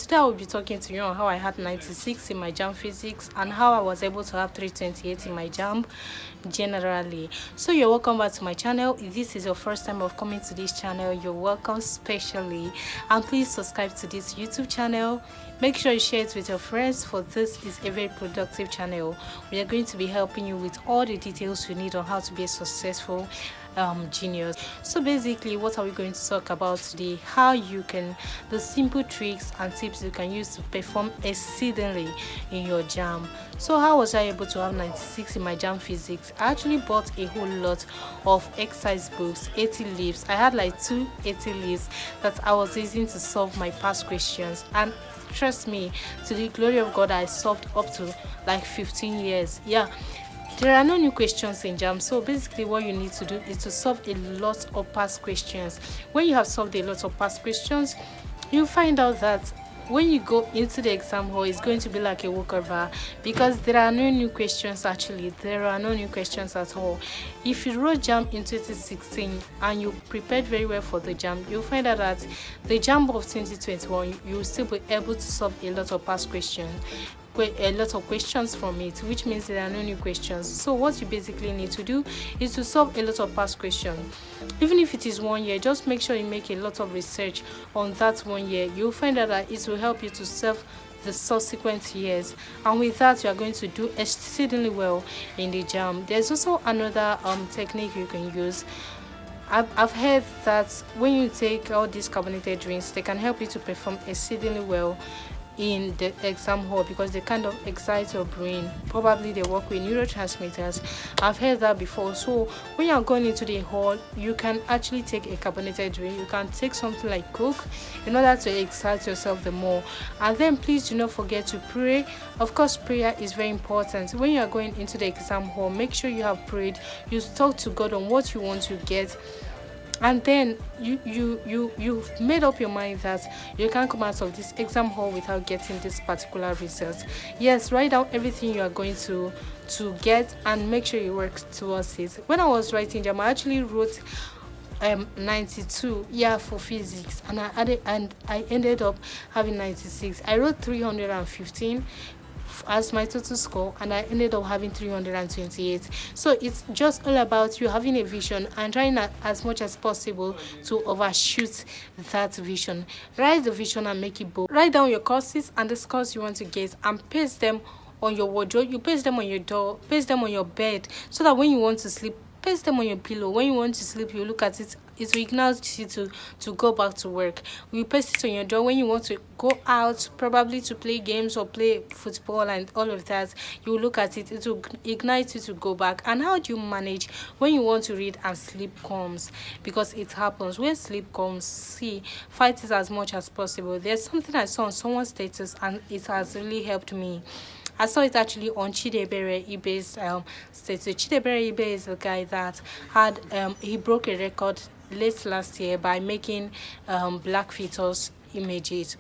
today I will be talking to you on how I had 96 in my JAMB physics and how I was able to have 328 in my JAMB generally. So you're welcome back to my channel. If this is your first time of coming to this channel, you're welcome specially, and please subscribe to this YouTube channel. Make sure you share it with your friends, for this is a very productive channel. We are going to be helping you with all the details you need on how to be a successful genius. So basically, what are we going to talk about today? How you can, the simple tricks and tips you can use to perform exceedingly in your JAMB. So how was I able to have 96 in my JAMB physics? I actually bought a whole lot of exercise books, 80 leaves. I had like 80 leaves that I was using to solve my past questions, and trust me, to the glory of God, I solved up to like 15 years. Yeah, there are no new questions in JAMB. So basically what you need to do is to solve a lot of past questions. When you have solved a lot of past questions, you find out that when you go into the exam hall, it's going to be like a walkover, because there are no new questions. Actually, there are no new questions at all. If you wrote JAMB in 2016 and you prepared very well for the JAMB, you'll find out that the JAMB of 2021, you'll still be able to solve a lot of past questions, a lot of questions from it, which means there are no new questions. So what you basically need to do is to solve a lot of past questions. Even if it is 1 year, just make sure you make a lot of research on that 1 year. You'll find out that it will help you to solve the subsequent years, and with that you are going to do exceedingly well in the JAMB. There's also another technique you can use. I've heard that when you take all these carbonated drinks, they can help you to perform exceedingly well in the exam hall, because they kind of excite your brain. Probably they work with neurotransmitters. I've heard that before. So when you're going into the hall, you can actually take a carbonated drink. You can take something like Coke in order to excite yourself the more. And then please do not forget to pray. Of course, prayer is very important. When you are going into the exam hall, make sure you have prayed. You talk to God on what you want to get, and then you've made up your mind that you can't come out of this exam hall without getting this particular result. Yes, write down everything you are going to get and make sure you work towards it. When I was writing JAMB, I actually wrote 92 for physics, and I ended up having 96. I wrote 315 as my total score, and I ended up having 328. So it's just all about you having a vision and trying as much as possible to overshoot that vision. Write the vision and make it bold. Write down your courses and the scores you want to get, and paste them on your wardrobe. You paste them on your door, paste them on your bed, so that when you want to sleep, paste them on your pillow. When you want to sleep, you look at it. It will ignite you to go back to work. You paste it on your door when you want to go out, probably to play games or play football and all of that. You look at it. It will ignite you to go back. And how do you manage when you want to read and sleep comes? Because it happens. When sleep comes, see, fight it as much as possible. There's something I saw on someone's status, and it has really helped me. I saw it actually on Chidebere Ibe's status. Chidebere Ibe is the guy that had he broke a record late last year by making black fetus images.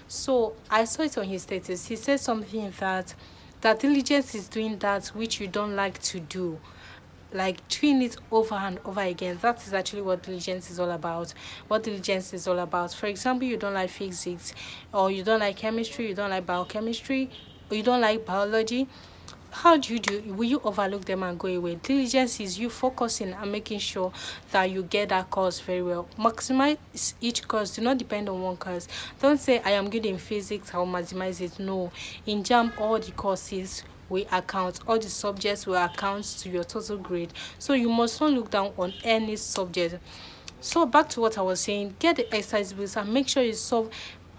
So I saw it on his status. He said something that diligence is doing that which you don't like to do, like doing it over and over again. That is actually what diligence is all about. For example, you don't like physics, or you don't like chemistry, you don't like biochemistry, or you don't like biology. How do? Will you overlook them and go away? Diligence is you focusing and making sure that you get that course very well. Maximize each course. Do not depend on one course. Don't say, I am good in physics, I'll maximize it. No. In JAMB, all the courses will account, all the subjects will account to your total grade. So you must not look down on any subject. So back to what I was saying, get the exercise books and make sure you solve.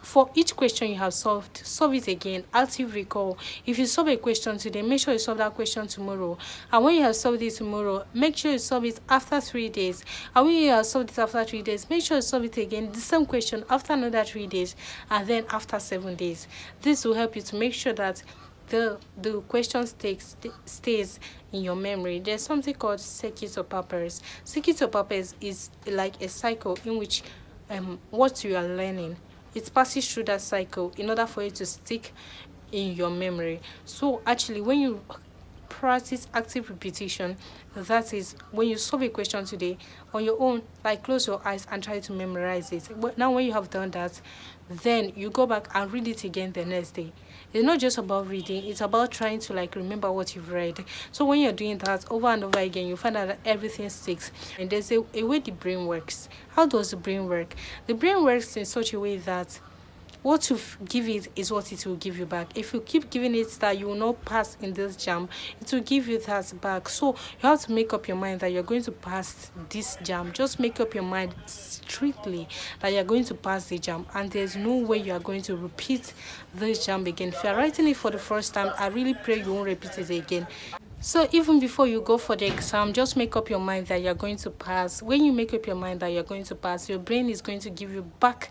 For each question you have solved, solve it again. Active recall. If you solve a question today, make sure you solve that question tomorrow. And when you have solved it tomorrow, make sure you solve it after 3 days. And when you have solved it after 3 days, make sure you solve it again, the same question, after another 3 days, and then after 7 days. This will help you to make sure that the question stays in your memory. There's something called circuit of purpose. Circuit of purpose is like a cycle in which what you are learning, it passes through that cycle in order for it to stick in your memory. So actually, when you practice active repetition. That is, when you solve a question today on your own, like close your eyes and try to memorize it. But now when you have done that, then you go back and read it again the next day. It's not just about reading, it's about trying to like remember what you've read. So when you're doing that over and over again, you find out that everything sticks. And there's a way the brain works. How does the brain work? The brain works in such a way that what you give it is what it will give you back. If you keep giving it that you will not pass in this JAMB, it will give you that back. So you have to make up your mind that you're going to pass this JAMB. Just make up your mind strictly that you're going to pass the JAMB, and there's no way you are going to repeat this JAMB again. If you're writing it for the first time, I really pray you won't repeat it again. So even before you go for the exam, just make up your mind that you're going to pass. When you make up your mind that you're going to pass, your brain is going to give you back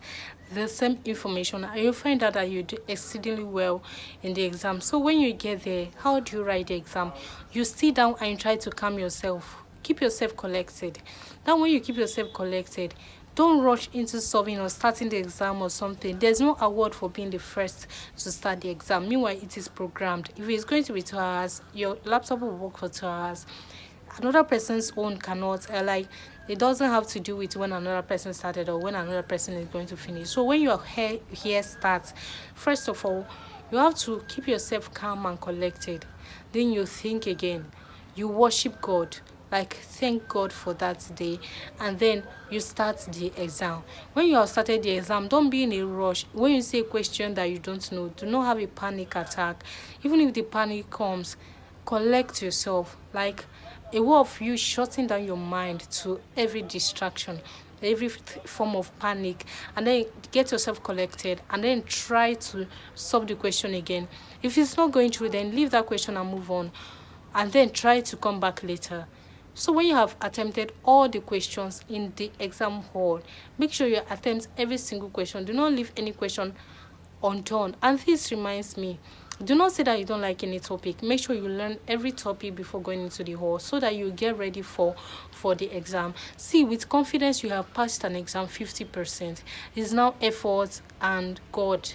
the same information, and you'll find out that you do exceedingly well in the exam. So when you get there, how do you write the exam? You sit down and you try to calm yourself. Keep yourself collected. Now when you keep yourself collected, don't rush into solving or starting the exam or something. There's no award for being the first to start the exam. Meanwhile, it is programmed. If it's going to be 2 hours, your laptop will work for 2 hours. Another person's own cannot, like, it doesn't have to do with when another person started or when another person is going to finish. So when your here starts, first of all, you have to keep yourself calm and collected. Then you think again. You worship God. Like, thank God for that day, and then you start the exam. When you have started the exam, don't be in a rush. When you see a question that you don't know, do not have a panic attack. Even if the panic comes, collect yourself. Like a way of you shutting down your mind to every distraction, every form of panic, and then get yourself collected, and then try to solve the question again. If it's not going through, then leave that question and move on, and then try to come back later. So when you have attempted all the questions in the exam hall, make sure you attempt every single question. Do not leave any question undone. And this reminds me, do not say that you don't like any topic. Make sure you learn every topic before going into the hall so that you get ready for the exam. See, with confidence, you have passed an exam 50%. It's now effort and God.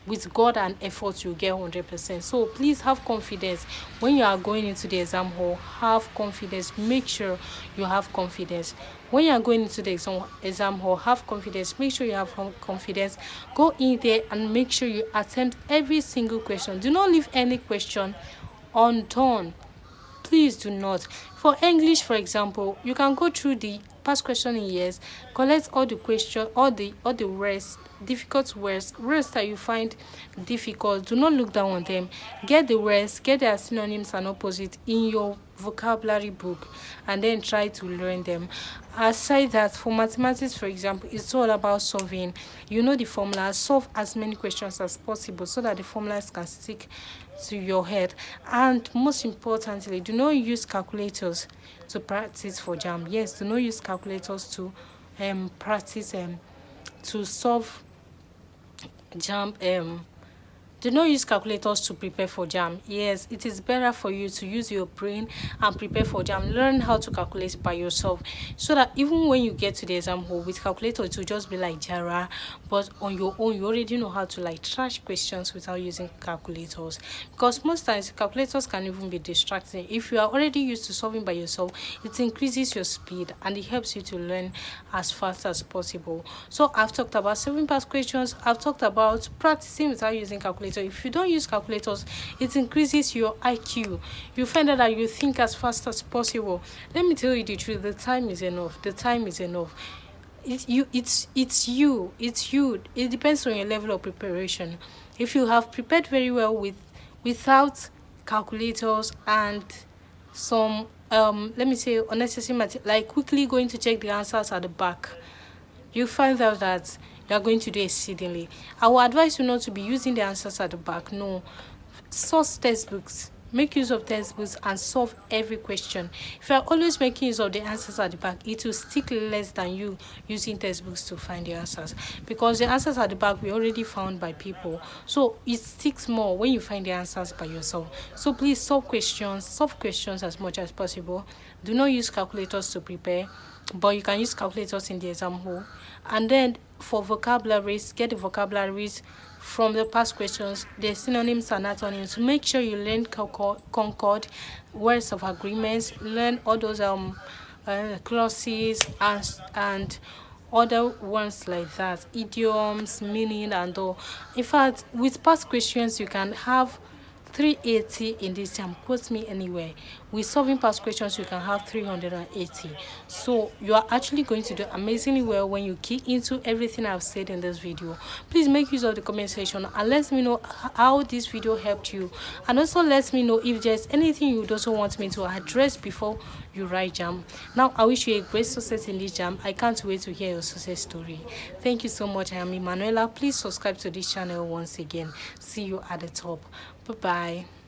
With God and effort, you get 100%. So please have confidence when you are going into the exam hall. Have confidence. Make sure you have confidence. When you are going into the exam hall, have confidence. Make sure you have confidence. Go in there and make sure you attempt every single question. Do not leave any question undone. Please do not. For English, for example, you can go through the past question in years, collect all the question, all the words, difficult words that you find difficult. Do not look down on them. Get the words, get their synonyms and opposite in your vocabulary book, and then try to learn them. Aside that, for mathematics, for example, it's all about solving. You know the formulas. Solve as many questions as possible so that the formulas can stick to your head. And most importantly, do not use calculators to practice for JAMB. Yes, do not use calculators to practice to solve JAMB. Do not use calculators to prepare for JAMB. Yes, it is better for you to use your brain and prepare for JAMB. Learn how to calculate by yourself so that even when you get to the exam hall with calculator, it will just be like Jara. But on your own, you already know how to like trash questions without using calculators. Because most times, calculators can even be distracting. If you are already used to solving by yourself, it increases your speed and it helps you to learn as fast as possible. So I've talked about 7 past questions. I've talked about practicing without using calculators. If you don't use calculators, it increases your IQ. You find out that you think as fast as possible. Let me tell you the truth, the time is enough. The time is enough. It's you. It depends on your level of preparation. If you have prepared very well without calculators and some let me say unnecessary material, like quickly going to check the answers at the back, you find out that you are going to do exceedingly. I will advise you not to be using the answers at the back. No, source textbooks. Make use of textbooks and solve every question. If you are always making use of the answers at the back, it will stick less than you using textbooks to find the answers, because the answers at the back were already found by people. So it sticks more when you find the answers by yourself. So please solve questions as much as possible. Do not use calculators to prepare, but you can use calculators in the exam hall. And then for vocabularies, get the vocabularies from the past questions, the synonyms and antonyms. Make sure you learn concord, words of agreements, learn all those clauses and other ones like that, idioms, meaning and all. In fact, with past questions you can have 380 in this JAMB. Quote me anywhere. With solving past questions you can have 380. So you are actually going to do amazingly well when you key into everything I've said in this video. Please make use of the comment section and let me know how this video helped you, and also let me know if there's anything you also want me to address before you write JAMB. Now I wish you a great success in this JAMB. I can't wait to hear your success story. Thank you so much. I am Emanuela. Please subscribe to this channel once again. See you at the top. Bye bye.